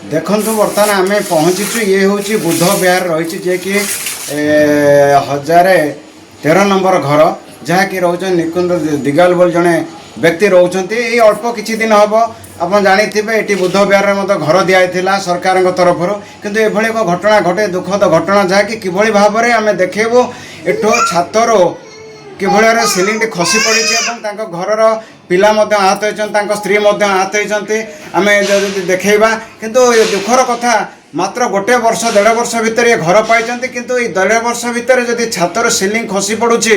देखु बर्तमान आम पहुँचीचु ये हूँ बुद्ध विहार रही जे कि 1013 नंबर घर जहाँकि रोच निकुंज दिगाल बोल जड़े व्यक्ति रोच अल्प किछि दिन हम आप जाथे ये बुद्ध विहार में घर दिखाई सरकार तरफ किंतु एभली एक घटना घटे दुखद घटना जहाँकि किभली भाव में आम देखेबू एठो छातर किभली सिलिंग खसी पड़ी घर पिला आहत होती स्त्री आहत होती आम देखा किंतु दुखर कथा मात्र गोटे वर्ष 1.5 वर्ष भितर ये घर पाई किंतु ये 1.5 वर्ष भितर जदि छातर सिलिंग खसी पड़ुछि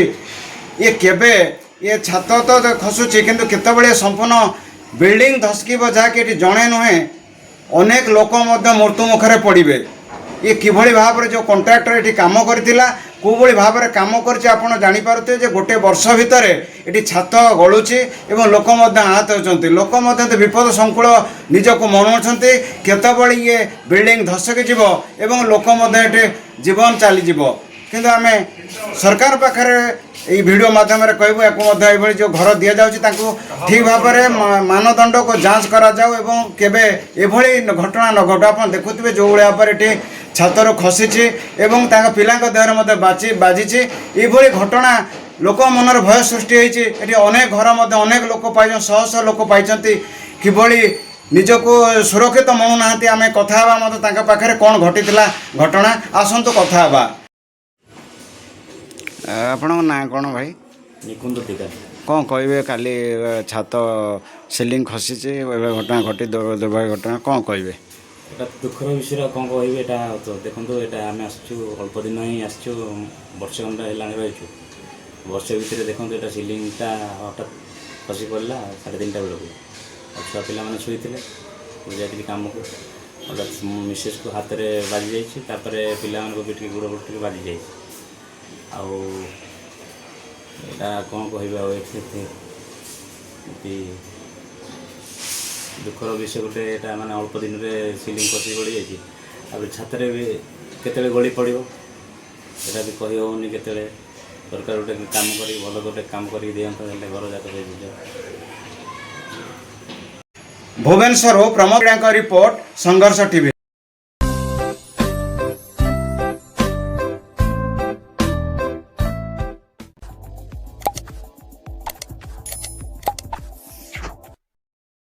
ये केबे ये छात तो खसुची किंतु केतबेले संपूर्ण बिल्डिंग धसकिब जहाँकि जड़े नुहे अनेक लोक मृत्यु मुखरे पड़े ये किभली भाव में जो कॉन्ट्रैक्टर ये कम करथिला कोभली भाव में कम कर जानीपे जे गोटे वर्ष भितर ये छात गलुची एवं लोक आहत होती लोक विपद संकुल निजक मनाउछंती केतबेले ये बिल्डिंग धसकी जीव एवं लोक जीवन चलीज किंतु आम सरकार पाखे ये वीडियो माध्यम कहबू या जो घर दि जाऊँ ठीक भाव में मानदंड को जांच करा जाऊ एवं केबे एभली घटना न घटू आप देखुवे जो भाव ये छातर खसी एवं पिला देहर मध्य बाजी ये घटना लोक मनर भय सृष्टि होती अनेक घर मध्य अनेक लोक पाई शह शह लोक पाई किभली निजको सुरक्षित मनुना आम कथा पाखे कौन घटी घटना आसतु कथा आपण ना कौन भाई निकुंज दिगाल कौन कहे काली छात सिलिंग खसी घटना घटी दुर्भाग्य घटना कौन कहे दुखर विषय कौन कह तो देखो यहाँ आम आसचु अल्प दिन ही आसचु वर्ष खंड है रही वर्ष भितर देखो यहाँ सिलिंगटा हठात खसी पड़ा 3:30 बेलू छुआ पिला शुई जाती कम को हठात मिसेस को हाथ में बाजी जापर पिला पिटी गोड़ गोड़ बाजी जाए कौन कह दुखर विषय गोटे यहाँ माने अल्प दिन में सिलिंग खसी पड़ जाए छातर भी केतले गली पड़ो यहाँ भी कही होनी के सरकार गोटे काम कर भल गोटे काम कर दिखाते घर जाक भुवनेश्वर प्रमोद रिपोर्ट संघर्ष टीवी।